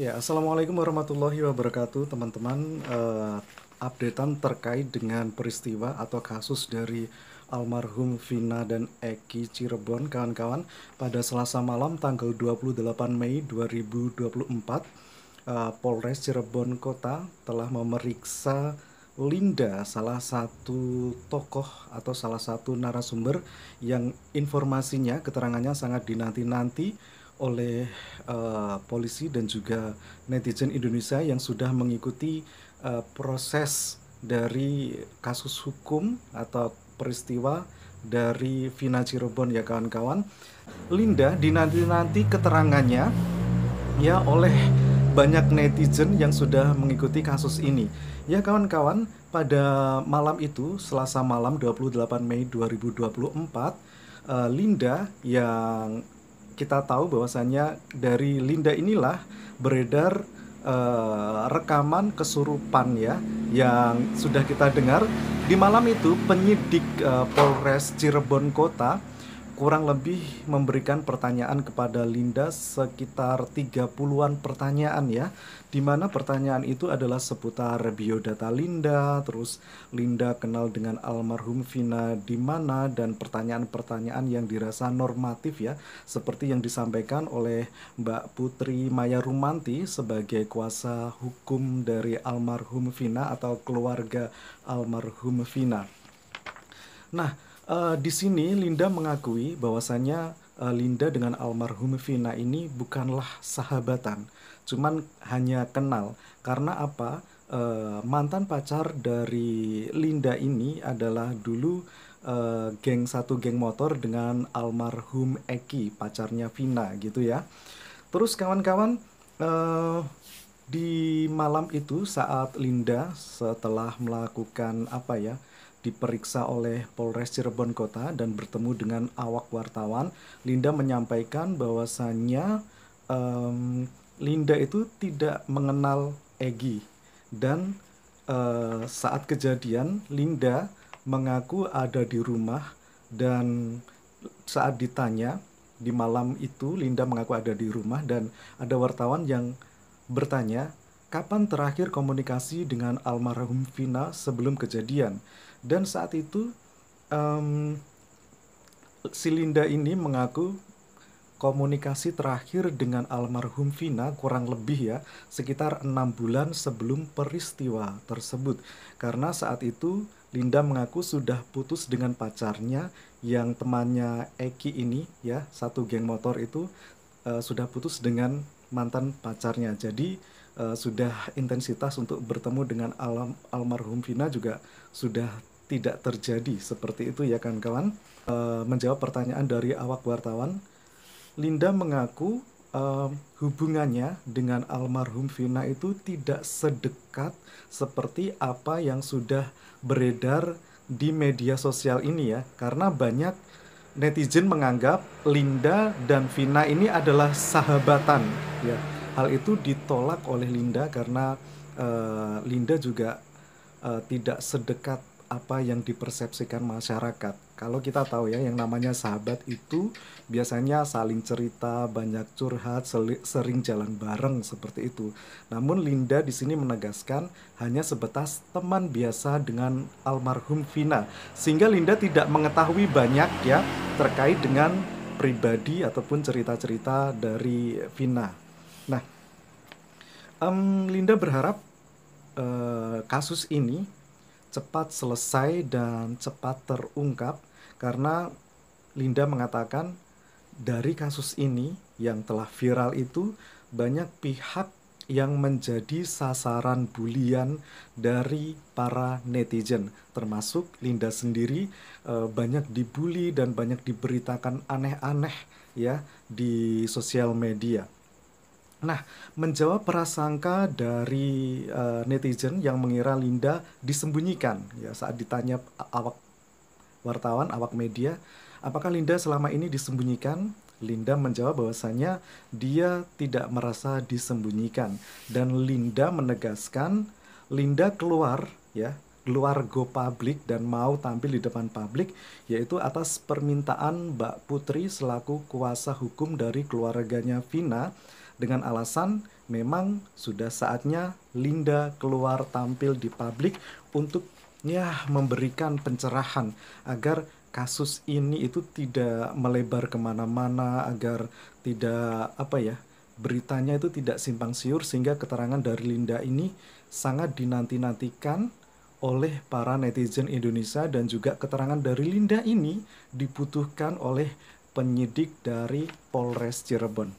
Ya, Assalamualaikum warahmatullahi wabarakatuh, teman-teman. Updatean terkait dengan peristiwa atau kasus dari almarhum Vina dan Eki Cirebon, kawan-kawan. Pada Selasa malam tanggal 28 Mei 2024, Polres Cirebon Kota telah memeriksa Linda, salah satu tokoh atau salah satu narasumber yang informasinya, keterangannya sangat dinanti-nanti oleh polisi dan juga netizen Indonesia yang sudah mengikuti proses dari kasus hukum atau peristiwa dari Vina Cirebon, ya kawan-kawan. Linda dinanti-nanti keterangannya ya oleh banyak netizen yang sudah mengikuti kasus ini. Ya kawan-kawan, pada malam itu Selasa malam 28 Mei 2024, Linda yang kita tahu bahwasannya dari Linda inilah beredar rekaman kesurupan ya yang sudah kita dengar di malam itu. Penyidik Polres Cirebon Kota kurang lebih memberikan pertanyaan kepada Linda sekitar 30-an pertanyaan ya. Di mana pertanyaan itu adalah seputar biodata Linda, terus Linda kenal dengan almarhum Vina di mana, dan pertanyaan-pertanyaan yang dirasa normatif ya, seperti yang disampaikan oleh Mbak Putri Maya Rumanti sebagai kuasa hukum dari almarhum Vina atau keluarga almarhum Vina. Nah, di sini Linda mengakui bahwasannya Linda dengan almarhum Vina ini bukanlah sahabatan, cuman hanya kenal. Karena apa? Mantan pacar dari Linda ini adalah dulu satu geng motor dengan almarhum Eki, pacarnya Vina gitu ya. Terus kawan-kawan, eh, di malam itu saat Linda setelah melakukan apa ya, diperiksa oleh Polres Cirebon Kota dan bertemu dengan awak wartawan, Linda menyampaikan bahwasannya em, Linda itu tidak mengenal Egi, dan saat kejadian Linda mengaku ada di rumah, dan saat ditanya di malam itu Linda mengaku ada di rumah, dan ada wartawan yang bertanya kapan terakhir komunikasi dengan almarhum Vina sebelum kejadian. Dan saat itu em, si Linda ini mengaku komunikasi terakhir dengan almarhum Vina kurang lebih ya sekitar 6 bulan sebelum peristiwa tersebut. Karena saat itu Linda mengaku sudah putus dengan pacarnya yang temannya Eki ini ya, satu geng motor itu, sudah putus dengan mantan pacarnya. Jadi sudah intensitas untuk bertemu dengan almarhum Vina juga sudah tidak terjadi seperti itu ya kan kawan. Menjawab pertanyaan dari awak wartawan, Linda mengaku hubungannya dengan almarhum Vina itu tidak sedekat seperti apa yang sudah beredar di media sosial ini ya. Karena banyak netizen menganggap Linda dan Vina ini adalah sahabatan ya. Hal itu ditolak oleh Linda karena Linda juga tidak sedekat apa yang dipersepsikan masyarakat. Kalau kita tahu ya, yang namanya sahabat itu biasanya saling cerita, banyak curhat, sering jalan bareng seperti itu. Namun Linda di sini menegaskan hanya sebatas teman biasa dengan almarhum Vina, sehingga Linda tidak mengetahui banyak ya terkait dengan pribadi ataupun cerita-cerita dari Vina. Nah, Linda berharap kasus ini cepat selesai dan cepat terungkap, karena Linda mengatakan dari kasus ini yang telah viral itu banyak pihak yang menjadi sasaran bulian dari para netizen, termasuk Linda sendiri banyak dibully dan banyak diberitakan aneh-aneh ya di sosial media. Nah, menjawab prasangka dari netizen yang mengira Linda disembunyikan ya saat ditanya awak wartawan, awak media, apakah Linda selama ini disembunyikan? Linda menjawab bahwasanya dia tidak merasa disembunyikan, dan Linda menegaskan Linda keluar ya, keluar go public dan mau tampil di depan publik yaitu atas permintaan Mbak Putri selaku kuasa hukum dari keluarganya Vina, dengan alasan memang sudah saatnya Linda keluar tampil di publik untuk memberikan pencerahan agar kasus ini itu tidak melebar kemana-mana, agar tidak beritanya itu tidak simpang siur, sehingga keterangan dari Linda ini sangat dinanti-nantikan oleh para netizen Indonesia, dan juga keterangan dari Linda ini dibutuhkan oleh penyidik dari Polres Cirebon.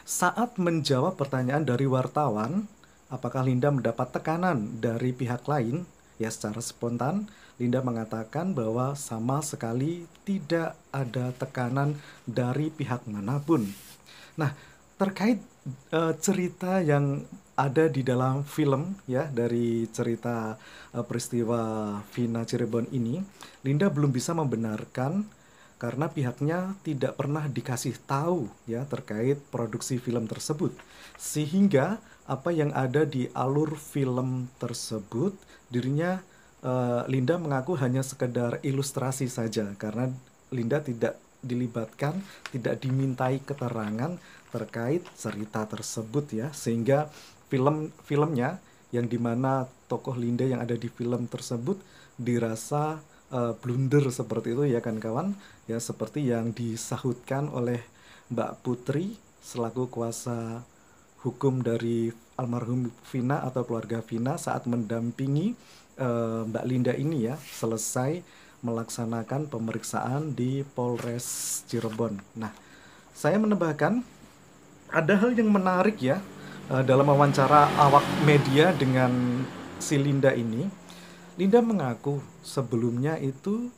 Saat menjawab pertanyaan dari wartawan, apakah Linda mendapat tekanan dari pihak lain? Ya, secara spontan Linda mengatakan bahwa sama sekali tidak ada tekanan dari pihak manapun. Nah, terkait cerita yang ada di dalam film ya, dari cerita peristiwa Vina Cirebon ini, Linda belum bisa membenarkan karena pihaknya tidak pernah dikasih tahu ya terkait produksi film tersebut. Sehingga apa yang ada di alur film tersebut, dirinya Linda mengaku hanya sekedar ilustrasi saja, karena Linda tidak dilibatkan, tidak dimintai keterangan terkait cerita tersebut ya, sehingga filmnya yang dimana tokoh Linda yang ada di film tersebut dirasa blunder seperti itu ya kan kawan ya, seperti yang disahutkan oleh Mbak Putri selaku kuasa hukum dari almarhum Vina atau keluarga Vina saat mendampingi Mbak Linda ini ya selesai melaksanakan pemeriksaan di Polres Cirebon. Nah, saya menambahkan ada hal yang menarik ya dalam wawancara awak media dengan si Linda ini. Linda mengaku sebelumnya itu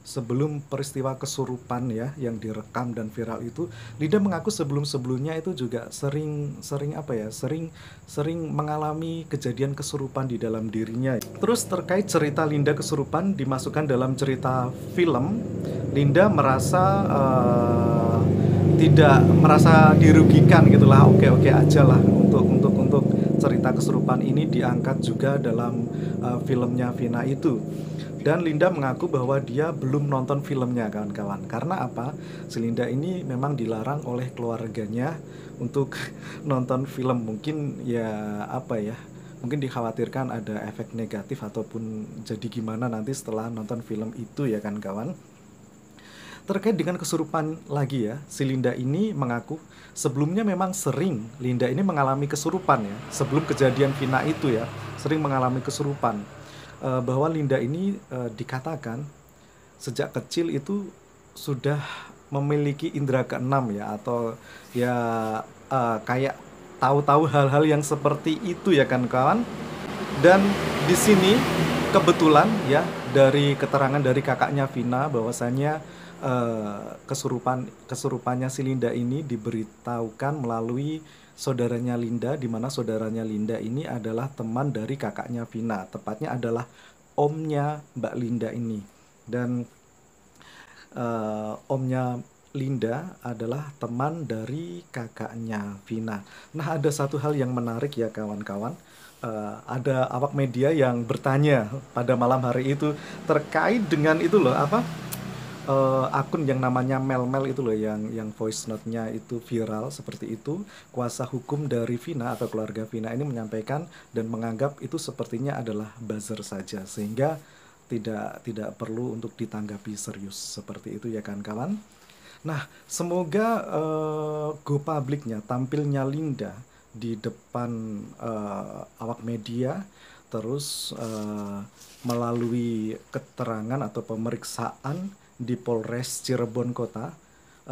sebelum peristiwa kesurupan ya yang direkam dan viral itu, Linda mengaku sebelumnya itu juga sering mengalami kejadian kesurupan di dalam dirinya. Terus terkait cerita Linda kesurupan dimasukkan dalam cerita film, Linda merasa tidak merasa dirugikan gitulah, oke aja lah untuk cerita kesurupan ini diangkat juga dalam filmnya Vina itu. Dan Linda mengaku bahwa dia belum nonton filmnya kawan-kawan. Karena apa? Si Linda ini memang dilarang oleh keluarganya untuk nonton film. Mungkin mungkin dikhawatirkan ada efek negatif ataupun jadi gimana nanti setelah nonton film itu ya kan kawan. Terkait dengan kesurupan lagi ya, si Linda ini mengaku sebelumnya memang sering Linda ini mengalami kesurupan ya. Sebelum kejadian Vina itu ya, sering mengalami kesurupan. Bahwa Linda ini dikatakan sejak kecil itu sudah memiliki indera keenam ya, atau ya kayak tahu-tahu hal-hal yang seperti itu ya kan kawan. Dan di sini kebetulan ya dari keterangan dari kakaknya Vina bahwasanya kesurupannya si Linda ini diberitahukan melalui saudaranya Linda, di mana saudaranya Linda ini adalah teman dari kakaknya Vina, tepatnya adalah omnya Mbak Linda ini. Dan omnya Linda adalah teman dari kakaknya Vina. Nah, ada satu hal yang menarik ya kawan-kawan. Ada awak media yang bertanya pada malam hari itu terkait dengan itu loh, akun yang namanya Mel itu loh, yang voice note-nya itu viral seperti itu. Kuasa hukum dari Vina atau keluarga Vina ini menyampaikan dan menganggap itu sepertinya adalah buzzer saja, sehingga tidak perlu untuk ditanggapi serius seperti itu ya kan kawan. Nah, semoga go publiknya tampilnya Linda di depan awak media, terus melalui keterangan atau pemeriksaan di Polres Cirebon Kota,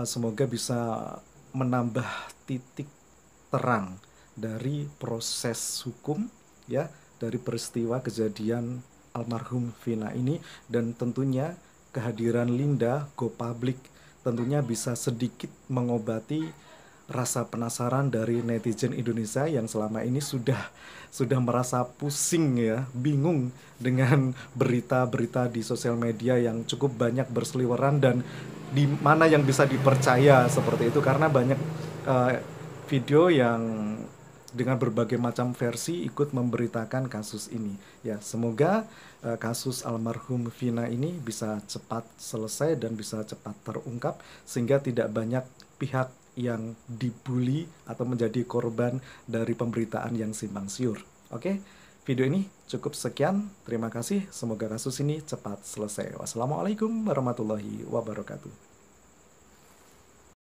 semoga bisa menambah titik terang dari proses hukum ya, dari peristiwa kejadian almarhum Vina ini, dan tentunya kehadiran Linda go public tentunya bisa sedikit mengobati rasa penasaran dari netizen Indonesia yang selama ini sudah merasa pusing ya, bingung dengan berita-berita di sosial media yang cukup banyak berseliweran, dan di mana yang bisa dipercaya seperti itu, karena banyak video yang dengan berbagai macam versi ikut memberitakan kasus ini. Ya, semoga kasus almarhum Vina ini bisa cepat selesai dan bisa cepat terungkap, sehingga tidak banyak pihak yang dibully atau menjadi korban dari pemberitaan yang simpang siur. Oke, video ini cukup sekian. Terima kasih. Semoga kasus ini cepat selesai. Wassalamualaikum warahmatullahi wabarakatuh.